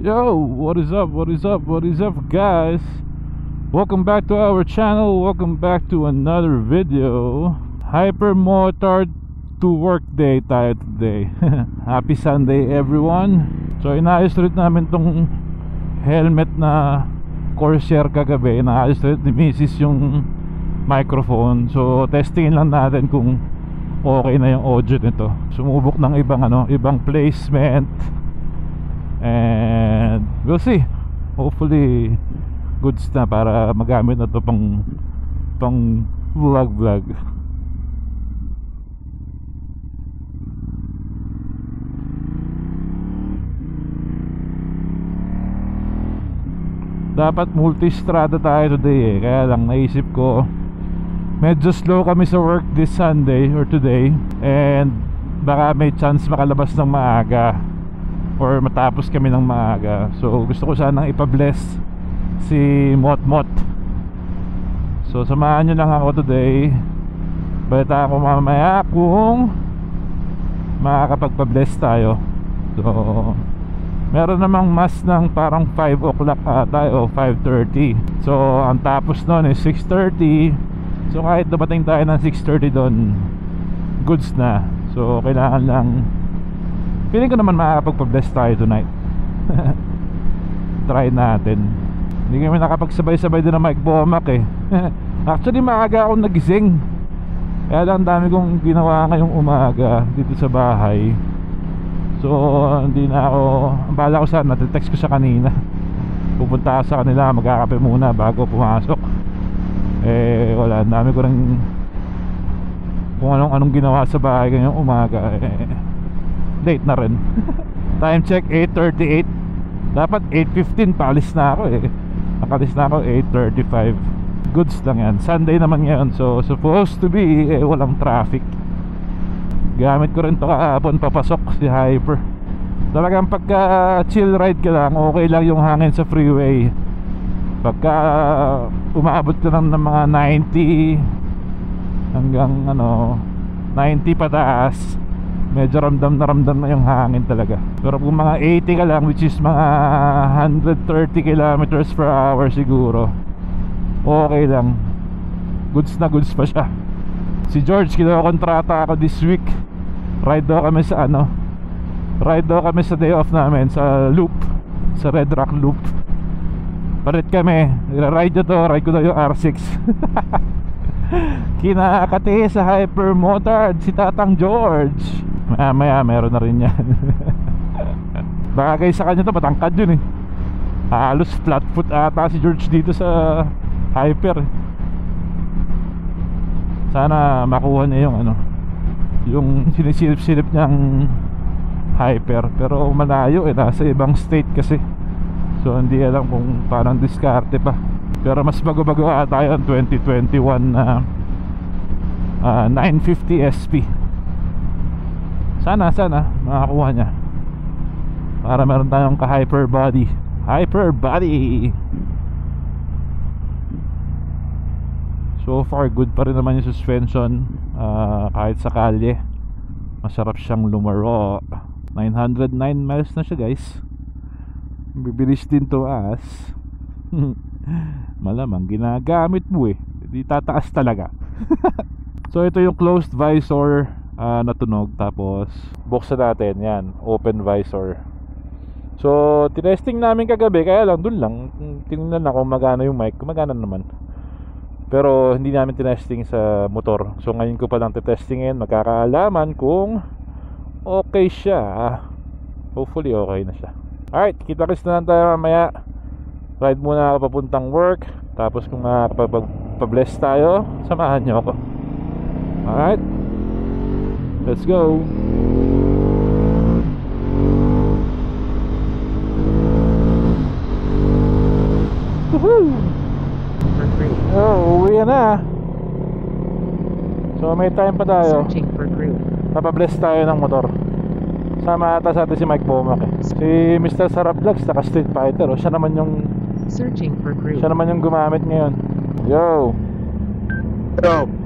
Yo, what is up, what is up, what is up, guys? Welcome back to our channel. Welcome back to another video. Hypermotard to work day tayo today. Happy Sunday, everyone. So inayos ulit namin tong helmet na Corsair kagabi. Inayos ulit ni Mrs. yung microphone. So testingin lang natin kung okay na yung audio nito. Sumubok ng ibang placement, and we'll see. Hopefully goods na para magamit na to pang vlog. Dapat multistrada tayo today kaya lang naisip ko medyo slow kami sa work this Sunday or today, and baka may chance makalabas ng maaga or matapos kami ng maaga. So gusto ko sanang ipa-bless si Mot. So samahan nyo lang ako today. Balita ako mamaya kung makakapagpa-bless tayo. So meron namang mas ng parang 5 o'clock tayo, 5:30. So ang tapos nun is 6:30. So kahit dumating tayo ng 6:30 doon, goods na. So kailangan lang, feeling ko naman makakapagpa-bless tayo tonight. Try natin. Hindi kami nakapagsabay-sabay din ng Mike Bomac Actually maaga akong nagising, kaya lang dami kong ginawa ngayong umaga dito sa bahay. So hindi na ako, ang bala ko sana, text ko siya kanina, pupunta ako sa kanila, magkakape muna bago pumasok. Wala, dami ko rin kung anong ginawa sa bahay ngayong umaga. Late na rin. Time check 8:38. Dapat 8:15 paalis na ako nakalis na ako 8:35. Goods lang yan. Sunday naman ngayon, so supposed to be walang traffic. Gamit ko rin to kahapon papasok si Hyper. Talagang pagka chill ride ka lang, okay lang yung hangin sa freeway. Pagka umaabot ka ng mga 90 hanggang 90 pataas, medyo ramdam na yung hangin talaga. Pero kung mga 80 ka lang, which is mga 130 kilometers per hour siguro, okay lang. Goods na goods pa siya. Si George, kinokontrata ako this week. Ride daw kami sa day off namin sa Loop, sa Red Rock Loop. Palit kami, ride nyo to, ride ko na yung R6. Kinakati sa Hypermotard si Tatang George. Maya meron na rin yan. Bagay sa kanya to, matangkad yun halos flat foot ata si George dito sa Hyper. Sana makuha niya yung sinisilip-silip niyang Hyper. Pero malayo nasa ibang state kasi. So hindi alam kung parang diskarte pa. Pero mas bago-bago tayo ang 2021 na 950 SP. Sana makakuha niya para meron tayong ka-hyper body. So far good pa rin naman yung suspension. Kahit sa kalye masarap siyang lumaro. 909 miles na siya, guys. Bibilis din to as malamang ginagamit mo di tataas talaga. So ito yung closed visor na tunog. Tapos buksan natin, yan, open visor. So tinesting namin kagabi, kaya lang dun lang tingnan na kung magana yung mic. Magana naman, pero hindi namin tinesting sa motor. So ngayon ko pa lang titestingin, magkakaalaman kung okay siya. Hopefully okay na siya. Alright, kita-kits na lang tayo mamaya. Ride muna ako papuntang work. Tapos kung makakapag-bless tayo, samahan nyo ako. Alright, let's go. Woohoo! Uwi na. So may time pa tayo. Papabless tayo ng motor. Sama ata sa atin si Mike Bomac Si Mr. Sarap Vlogs, naka Street Fighter. Siya naman yung gumamit ngayon. Yo.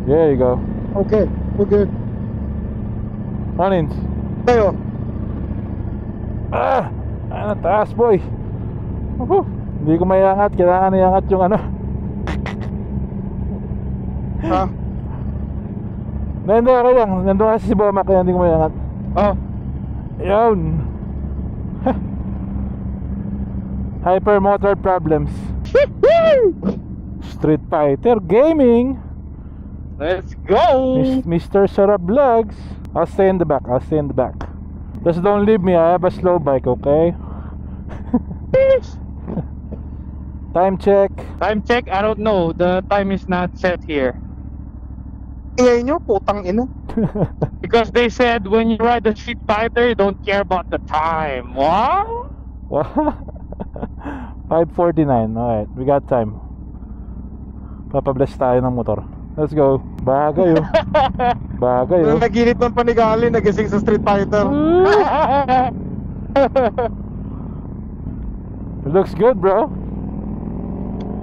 There you go. Okay, we're good. Mornings. Tayo. Ano taas, boy. Hindi ko maiangat, kailangan iangat yung ano. Ha? Hindi, okay lang. Nandun kasi si Boma kaya hindi ko maiangat. Oh. Yun. Hypermotor problems. Street Fighter Gaming. Let's go! Mr. Sarap Vlogs. I'll stay in the back. Just don't leave me. I have a slow bike, okay? Time check. Time check? I don't know. The time is not set here. Ingay nyo, putang ina. Because they said when you ride the Street Fighter, you don't care about the time. What? 5:49. Alright, we got time. Papabless tayo ng motor. Let's go. Bagay oh. Bagay oh. Naginip ng panigali, nagising sa Street Fighter. It looks good, bro.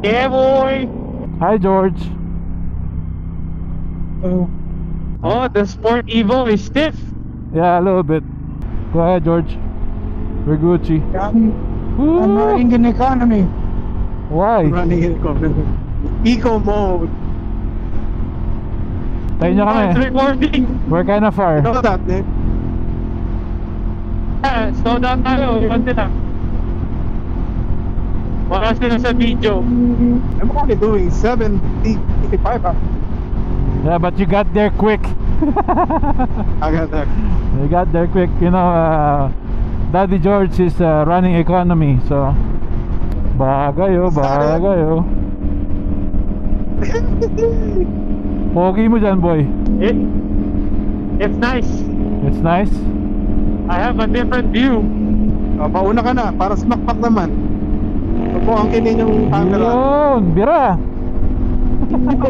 Yeah, boy. Hi, George. Oh, the Sport Evo is stiff. Yeah, a little bit. Go ahead, George. We're Gucci. I'm running in economy. Why? Running in economy. Eco mode. Tayo nyo kami. It's recording. We're kinda far. You know that, Nick? Slow down tayo. Iwan sila. Wala sila sa video. I'm only doing 85. Yeah, but you got there quick. I got that. You got there quick. You know, Daddy George is running economy, so bagay oh, bagay oh. Pogi mo dyan, boy. It's nice. It's nice. I have a different view. Mauna ka na, para smakpak naman. Huwag mo angkinin yung camera. Yun, bira.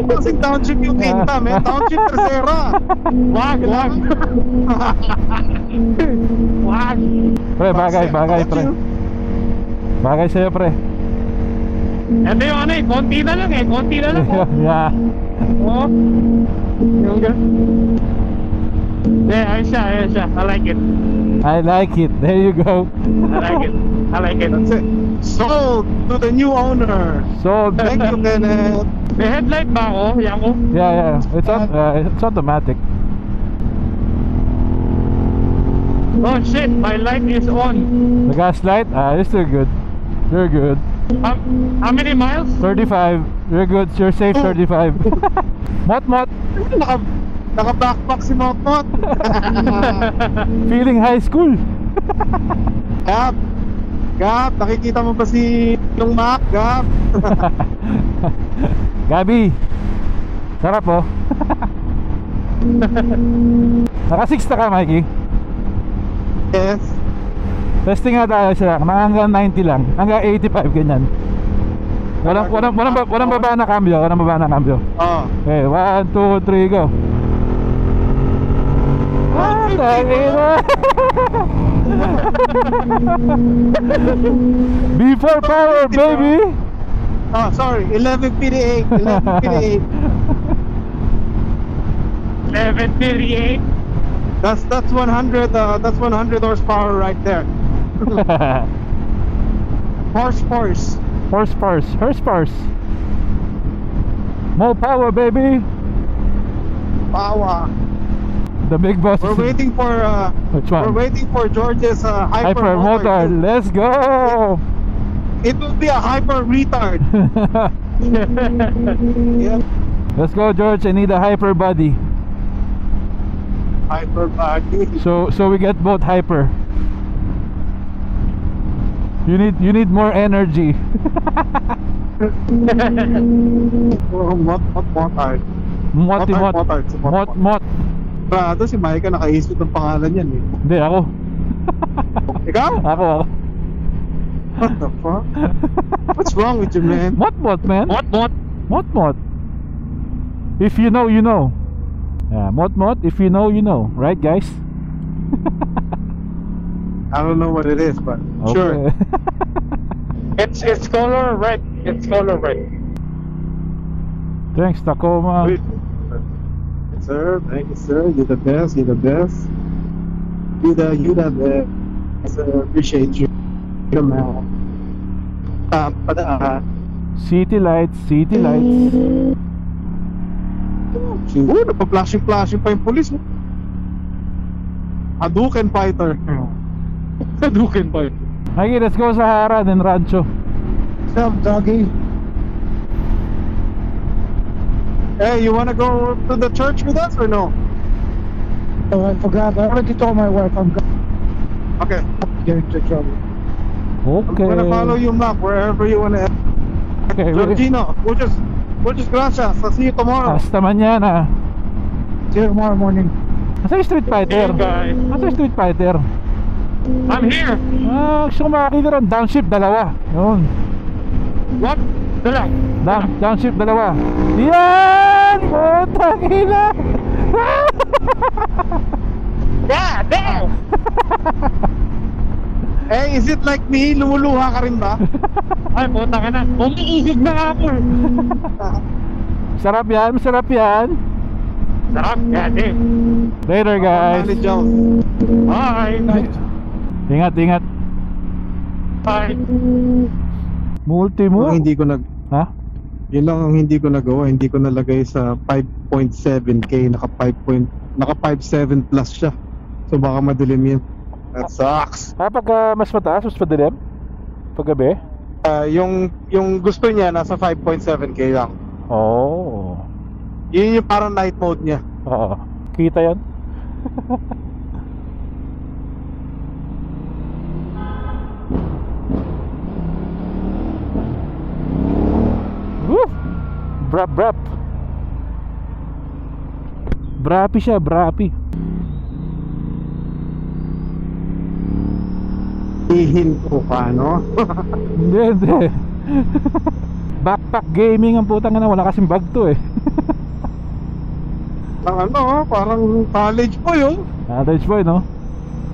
Kasing township yung quinta, man. Township tercera. Wag. Wag. Pre, bagay, pre. Bagay sa'yo, pre. Ito yung ano eh, konti na lang. Yeah. Oh. Yung ganun. Yeah, ayos siya. I like it. I like it. There you go. I like it. That's it. Sold to the new owner. Sold. Thank you, Kenneth. May headlight ba ako? Yan ko? Yeah. It's automatic. Oh shit, my light is on. The gas light? You're still good. You're good. How many miles? 35. You're good. You're safe. 35. Mot. Naka-backpack si Motmot. Feeling high school. Gab, nakikita mo ba si yung Mac, Gab? Gabi. Sarap oh. Naka 6 na ka, Mikey. Yes. Testing nga tayo sila. Hanggang 90 lang. Hanggang 85 ganyan. Walang baba na cambio. Oh. Okay, 1, 2, 3, go. Before power, baby. Oh, sorry. 11:58. 11:38. That's 100. That's 100 horsepower right there. Horse. More power, baby. Power. The big boss. We're waiting for Which one? We're waiting for George's Hyper motor. Let's go. It will be a hyper retard. Yep. Let's go, George. I need a hyper body. Hyper body. So we get both hyper. You need more energy. Mot. Brado, si Micah nakaisip ng pangalan yan eh. Hindi, ako. Ikaw? Ako. What the fuck? What's wrong with you, man? Mot, man. Mot. If you know, you know. Yeah, Mot. If you know, you know. Right, guys? I don't know what it is, but Okay. sure. It's color red. Thanks, Tacoma. Yes, sir. Thank you, sir. You're the best. You're the best. You the best. Sir, appreciate you. You're the man. City lights, city lights. Siguro, nagpa-flashing pa yung police. Hadouken fighter. Hadouken pa yun. Okay, let's go Sahara, then Rancho. What's up, doggy? Hey, you wanna go to the church with us or no? Oh, I forgot. I already told my wife I'm Okay. getting into trouble. Okay. I'm gonna follow your map wherever you wanna. Okay, Georgino, muchas gracias. I'll see you tomorrow. hasta mañana. See you tomorrow morning. Nasa yung Street Fighter? Hey, guys. Nasa yung Street Fighter? I'm here. Gusto ko makakita ron. Downshift, dalawa. Yun. What? Dala. Downshift, dalawa. Yan! Putang ina! Yeah, damn. Hey, is it like me? Lumuluha ka rin ba? Ay, puta ka na. Umiihig na nga ako. Sarap yan, masarap yan. Sarap. Yeah, damn. Later guys. Manny Jones. Bye. Ingat, ingat. Bye. Multi mo. Ang hindi ko nag Ha? Yun lang ang hindi ko nagawa. Hindi ko nalagay sa 5.7k. Naka 5.7 plus siya. So baka madilim yun. That sucks. Pag mas mataas, mas madilim? Paggabi? Yung gusto niya nasa 5.7k lang. Oh. Yun yung parang night mode niya. Oo. Kita yan? Woo! Brap. Brapi siya, brapi. Ihinto ka, no? Hindi. Backpack gaming ang putang na, wala kasing bag to eh. Ang ano, parang college boy, oh. College boy, no?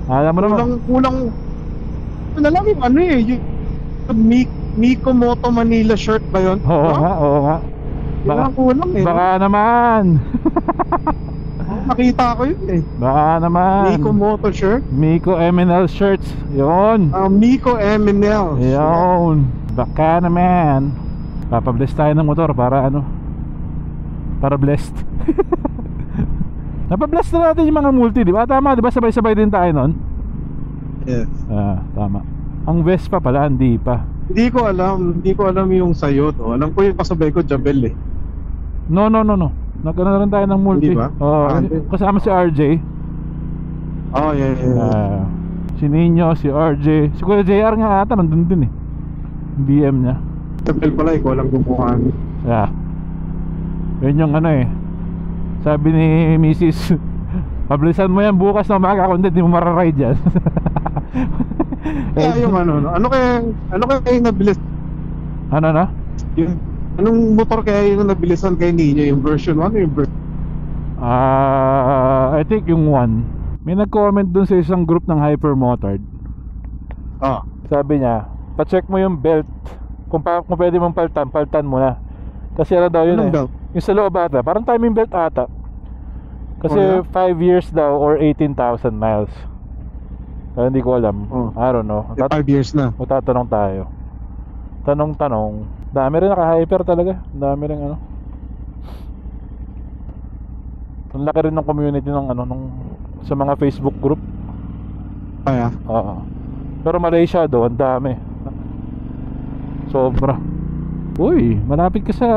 Alam mo naman. Kulang ano lang yung ano eh, yung Miko Moto Manila shirt ba yun? Oo nga, oo nga. Yun ang kulang eh. Baka naman. Nakita ko yun eh. Baka naman. Miko Moto shirt. Miko MNL shirts. Yun. Miko M&L. Yun. Baka naman. Papabless tayo ng motor para ano? Para blessed. Napabless na natin yung mga multi, di ba? Tama, di ba? Sabay-sabay din tayo nun? Yes. Tama. Ang Vespa pala, hindi pa. Hindi ko alam yung sayo to. Alam ko yung kasabay ko, Jabel eh. No. Nagkaroon na rin tayo ng multi. Hindi ba? Oo, Hindi. kasama si RJ. Oh, yeah. Si Nino, si RJ. Si Kuya JR nga ata, nandun din eh. BM niya. Jabel pala, ikaw lang gumawa. Yeah. Yun yung ano eh. Sabi ni Mrs. Pablisan mo yan bukas na umaga, kung hindi mo mararide yan. Kaya yung ano kaya yung nabilis? Ano na? Yung, anong motor kaya yung nabilisan kay Nino? Yung version 1 o yung version? I think yung 1. May nag-comment dun sa isang group ng Hypermotard. Sabi niya, pa-check mo yung belt. Kung pwede mong paltan mo na. Kasi ano daw yun. Anong eh belt? Yung sa loob ata, parang timing belt ata. Kasi Oh, yeah? 5 years daw or 18,000 miles. Hindi ko alam. I don't know. 5 years na. Magtatanong tayo. Tanong. Dami rin naka-hyper talaga. Dami rin ano. Ang laki rin ng community ng ano sa mga Facebook group. Kaya? Oo. Pero Malaysia do, ang dami. Sobra. Uy, malapit ka sa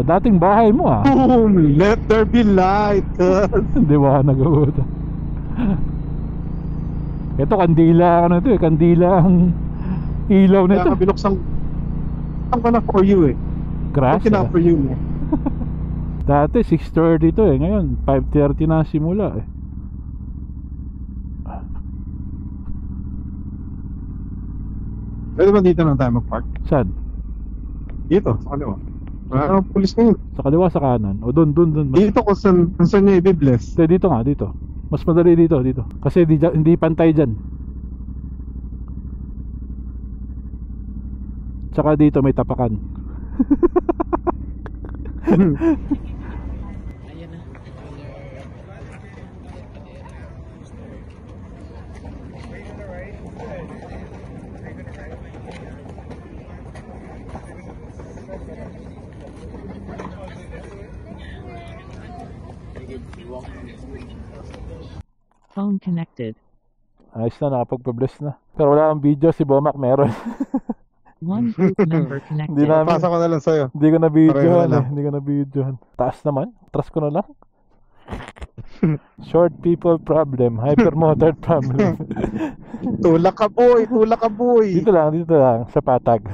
dating bahay mo ah. Boom! Let there be light. Di ba nag-uot? Ito kandila ano ito eh, kandila ang ilaw Kaya nito. ka binuksan. Ang pala for you eh. Crash. Okay na for you mo. Dati 6:30 to eh, ngayon 5:30 na simula eh. Pwede ba dito na tayo mag-park? Saan? Dito, sa kaliwa. Wala namang pulis ngayon. Sa kaliwa, sa kanan? O doon. Dito kung saan niya i-bless. Dito nga, dito. Mas madali dito. Kasi hindi pantay dyan. Tsaka dito may tapakan. Phone connected. Ayos na, nakapagpa-bless na. Pero wala akong video, si Bomac meron. One group member Hindi connected. namin, Pasa ko na lang sa'yo. hindi ko na Pareho videohan na lang. Hindi ko na videohan. Taas naman, trust ko na lang. Short people problem, hypermotard problem. Tulak ka boy, tulak ka boy. Dito lang, sa patag.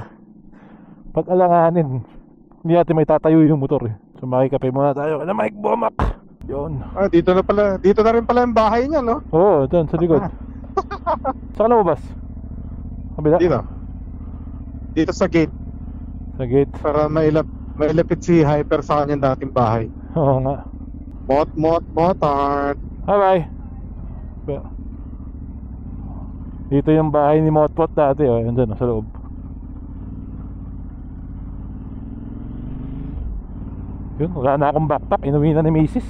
Pag alanganin, hindi natin may tatayo yung motor eh. So makikape muna tayo na Mike Bomac. Yun. Ah, dito na rin pala yung bahay niya, no? Oo, dyan, sa likod. Saan ka lumabas? Kabila? Dito sa gate Sa gate. para mailapit si Hyper sa kanyang dating bahay. Oo nga. Motard. Bye-bye. Dito yung bahay ni Motpot dati, oh. Yan dyan, oh, sa loob. Yun, wala na akong backpack. Inuwi na ni Macy's.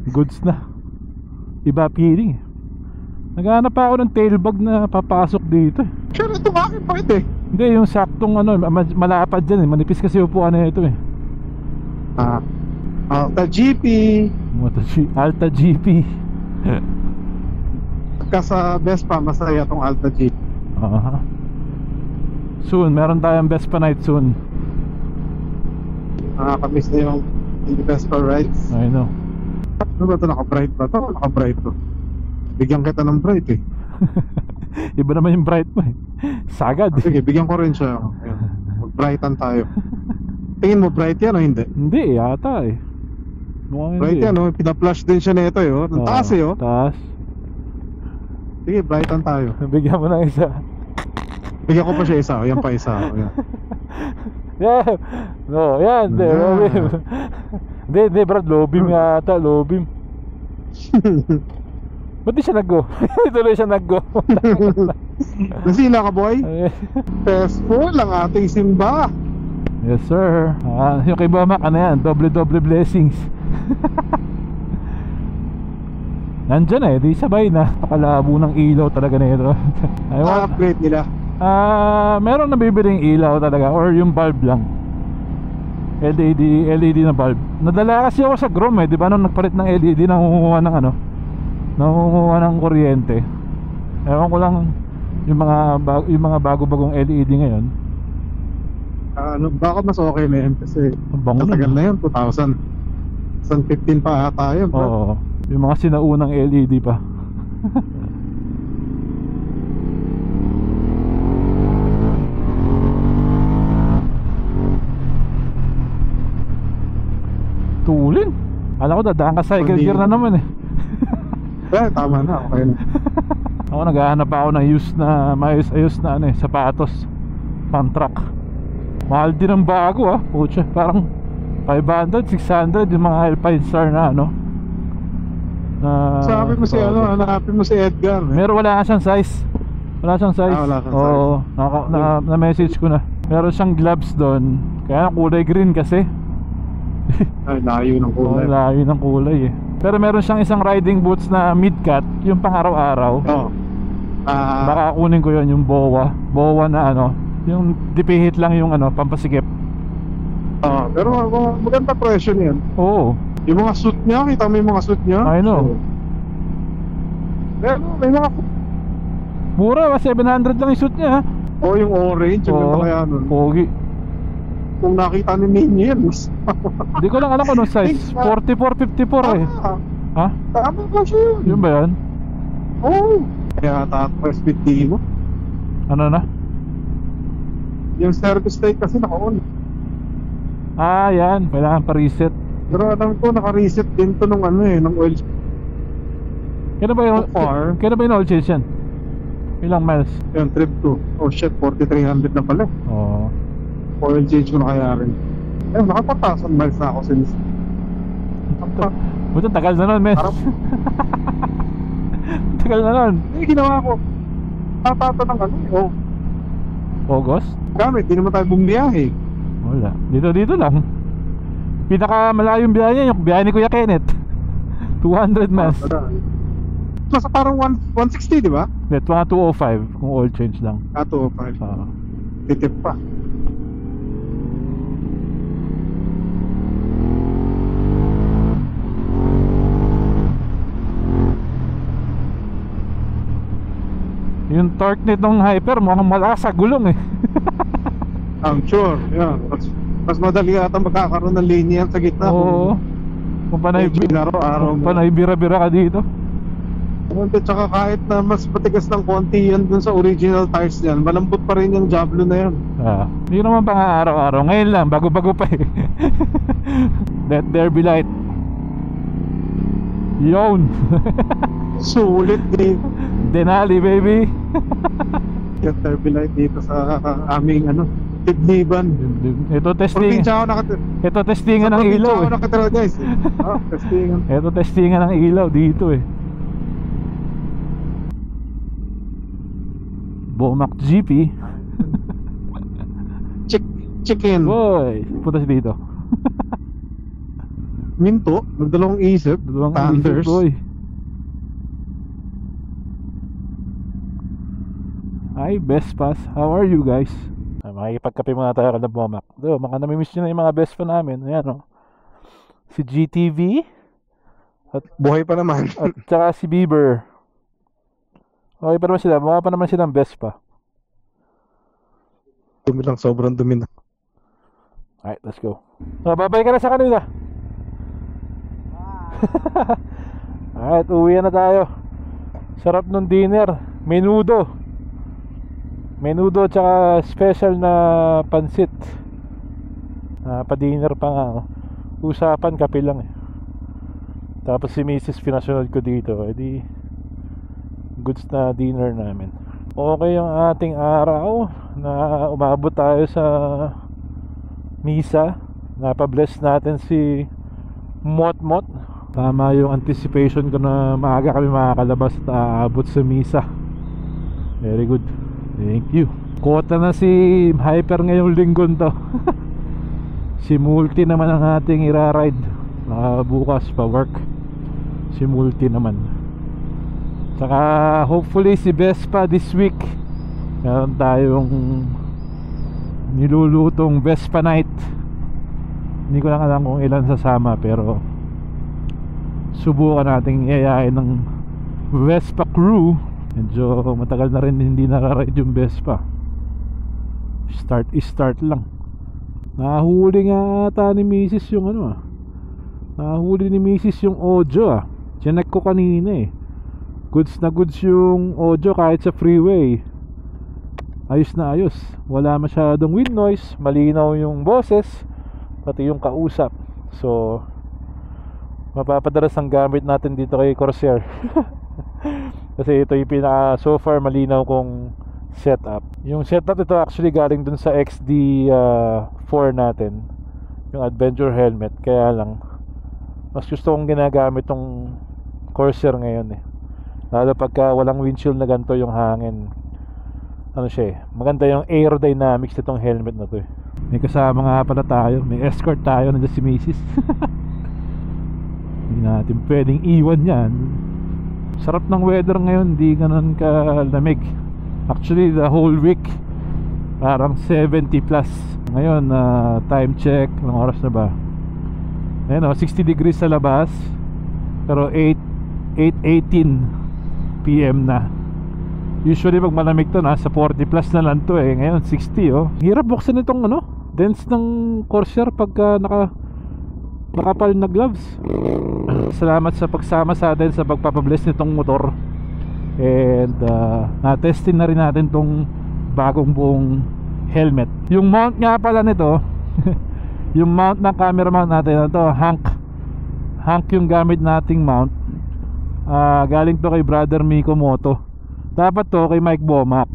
Goods na. Iba feeling. Naghahanap pa ako ng tailbag na papasok dito. Sure, ito akin pa ito eh. Hindi, yung saktong ano, malapad dyan eh. Manipis kasi upuan na ito eh. Alta GP. Alta GP. Pagka sa Vespa, masaya tong Alta GP. Aha. Soon, meron tayong Vespa night soon. Nakakamiss na yung Vespa rides. I know. Ano ba ito? Naka-bright ba ito? Naka-bright to. Bigyan kita ng bright eh. Iba naman yung bright mo eh. Sagad eh. Sige, bigyan ko rin siya. Ayan. Mag-brightan tayo. Tingin mo bright yan o hindi? Hindi, yata eh. Mukhang Bright hindi yan o. Pina-flash din siya nito eh. Oh. Ang taas eh oh. Taas. Sige, brightan tayo. Bigyan mo ng isa. Bigyan ko pa siya isa. O, yan pa isa. O, yan. Yeah. No, yan. Hindi, Yeah. low beam. Hindi, Brad. Low beam yata. Low beam. Ba't di siya nag-go? Tuloy siya nag-go. Nasila ka boy? Peaceful ang ating simba. Yes sir. Yung kay Bomac, ano yan? Doble blessings. Nandyan eh, di sabay na. Pakalabo ng ilaw talaga na ito. Upgrade nila. Meron nabibiling ilaw talaga, or yung bulb lang. LED na bulb. Nadala kasi ako sa Grom eh, di ba? Nung nagpalit ng LED, nangunguha ng ano, nangunguha ng kuryente. Ewan ko lang yung mga bago-bagong LED ngayon. Baka mas okay na yan kasi Ang bango matagal nun. na yun, 2015 pa ata yun, bro. Oo, yung mga sinaunang LED pa. Tulin. Alam ko dadaan ka cycle gear na naman eh. Tama na, okay na. Ako naghahanap ako ng maayos na ano eh, sapatos pang truck. Mahal din ang bago ah. Pucha, parang 500, 600 yung mga Alpine Star na ano. Sabi mo si hanapin mo si Edgar. Meron, wala nga siyang size. Wala siyang size. Wala siyang Oo, na-message ko na. Meron siyang gloves doon. Kaya kulay green kasi. Ay, layo ng Oo, kulay. layo ng kulay eh. Pero meron siyang isang riding boots na mid-cut, yung pang araw-araw. Oo. Baka kunin ko yun, yung BOA na ano, yung dipihit lang yung ano, pampasikip. Pero maganda presyo niyan. Oo, Yung mga suit niya, kita mo yung mga suit niya? I know. Pero may mga Mura, 700 lang yung suit niya ha. yung orange, yung ganda kaya nun. Pogi. Kung nakita ni Ninyo yan, mas Hindi ko lang alam kung anong size. 44, 54 eh. Ha? Tama ba siya yun? Yun ba yan? Oo. Kaya tapos speed di mo. Ano na? Yung service light kasi naka-on. Yan. Kailangan pa-reset. Pero alam ko, naka-reset din to nung ano eh, nung oil. Kailan ba yung So far? Kailan ba yung oil change yan? Ilang miles? Yung trip to. Oh shit, 4,300 na pala. Oo. Oil change ko na kaya rin. Nakapatasan miles na ako since. Buto, tagal na nun, men. Parang- Tagal na nun. Ginawa ko. Tatata ng ano eh. Oh, August? gamit, di naman tayo bumiyahe. Wala. Dito lang. Pinakamalayong biyahe niya, yung biyahe ni Kuya Kenneth. 200 miles. Nasa parang 160, di ba? Hindi, 205 kung oil change lang. 205. Oo. Titip pa. Yung torque nitong Hyper mukhang malakas sa gulong eh. I'm sure. Yeah. Mas madali yata magkakaroon ng linya sa gitna. Oo. Kung panay araw-araw. kung panay bira-bira ka dito. Tsaka kahit na mas patigas ng konti yan dun sa original tires niyan, malambot pa rin yung Diablo na yan. Hindi naman pa nga araw-araw. Ngayon lang, bago-bago pa eh. Let there be light. Yun. Sulit din. Denali baby. Yung turbulite dito sa aming Tidliban. Ito testing. Probinsya ako nakatira. Ito testingan ng ilaw Probinsya ako eh. nakatira guys. Testingan. Ito testingan ng ilaw dito eh. Bomac GP. Chicken. Boy, punta si dito. Minto, nagdalawang isip. Dalawang Thunders. isip, boy. Hi, Vespas. How are you guys? Makikipagkape muna tayo kada Bomac. Do, mga namimiss nyo na yung mga Vespa namin. Ayan, oh. Si GTV. Buhay pa naman. At saka si Bieber. Okay pa naman sila. Mukha pa naman silang Vespa. Dumi lang, sobrang dumi na. Alright, let's go. Babay ka na sa kanila. Alright, uwi na tayo. Sarap nung dinner. Menudo. Menudo tsaka special na pansit. Pa-dinner pa nga. Usapan, kape lang eh. Tapos si Mrs. pinasunod ko dito. Edi goods na dinner namin. Okay yung ating araw na umabot tayo sa misa. Napabless natin si Motmot. Tama yung anticipation ko na maaga kami makakalabas at aabot sa misa. Very good. Thank you. Kota na si Hyper ngayong linggon to. Si Multi naman ang ating iraride. Bukas pa work. Si Multi naman. Saka hopefully si Vespa this week. Meron tayong nilulutong Vespa night. Hindi ko lang alam kung ilan sasama, pero subukan nating iayain ng Vespa crew. Medyo matagal na rin hindi nakaride yung Vespa. Start lang. Nahuli nga ata ni Mrs. yung nahuli ni Mrs. yung audio Chinek ko kanina eh. Goods na goods yung audio kahit sa freeway. Ayos na ayos. Wala masyadong wind noise. Malinaw yung boses, pati yung kausap. So mapapadalas ang gamit natin dito kay Corsair. Kasi ito yung pinaka so far malinaw kong setup. Yung setup ito actually galing dun sa XD4 natin, yung adventure helmet. Kaya lang mas gusto kong ginagamit tong Corsair ngayon eh. Lalo pagka walang windshield na ganito yung hangin. Maganda yung aerodynamics nitong helmet na to eh. May kasama nga pala tayo. May escort tayo. Nandiyan si Mrs. Hindi natin pwedeng iwan yan. Sarap ng weather ngayon. Hindi ganun kalamig. Actually the whole week parang 70 plus. Ngayon time check, anong oras na ba? Ayun 60 degrees sa labas, pero 8:18 PM na. Usually pag malamig to nasa 40 plus na lang to eh. Ngayon 60 Hirap buksan itong dents ng Corsair pagka nakapal na gloves. Salamat sa pagsama sa atin sa pagpapabless nitong motor. And na-testing na rin natin tong bagong buong helmet. Yung mount nga pala nito yung mount ng camera mount natin ito, Hank yung gamit nating mount. Galing to kay Brother Miko Moto. Dapat to kay Mike Bomac.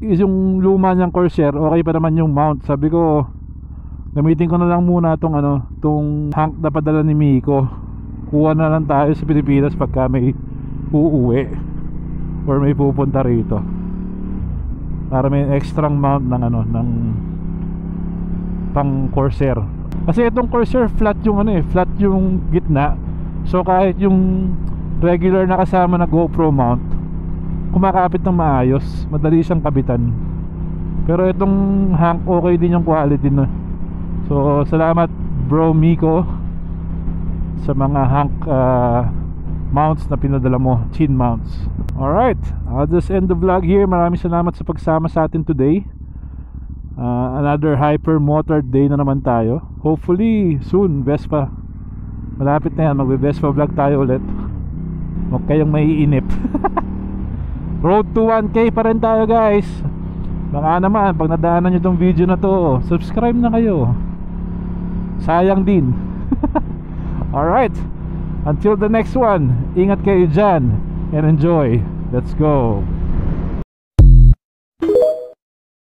Yung luma niyang Corsair, okay pa naman yung mount. Sabi ko gamitin ko na lang muna tong Hank na padala ni Miko. Kuha na lang tayo sa Pilipinas pagka may uuwi or may pupunta rito, para may extra mount ng pang Corsair. Kasi itong Corsair flat yung gitna. So kahit yung regular na kasama na GoPro mount kumakapit ng maayos, madali siyang kabitan. Pero itong Hank okay din yung quality na. So salamat Bro Miko sa mga Hank mounts na pinadala mo, chin mounts. Alright, I'll just end the vlog here. Maraming salamat sa pagsama sa atin today. Another hyper motor day na naman tayo. Hopefully soon Vespa. Malapit na yan, magbe-Vespa vlog tayo ulit. Huwag kayong maiinip. Road to 1K pa rin tayo guys. Baka naman pag nadaanan nyo tong video na to, subscribe na kayo. Sayang din. Alright, until the next one, ingat kayo dyan and enjoy. Let's go.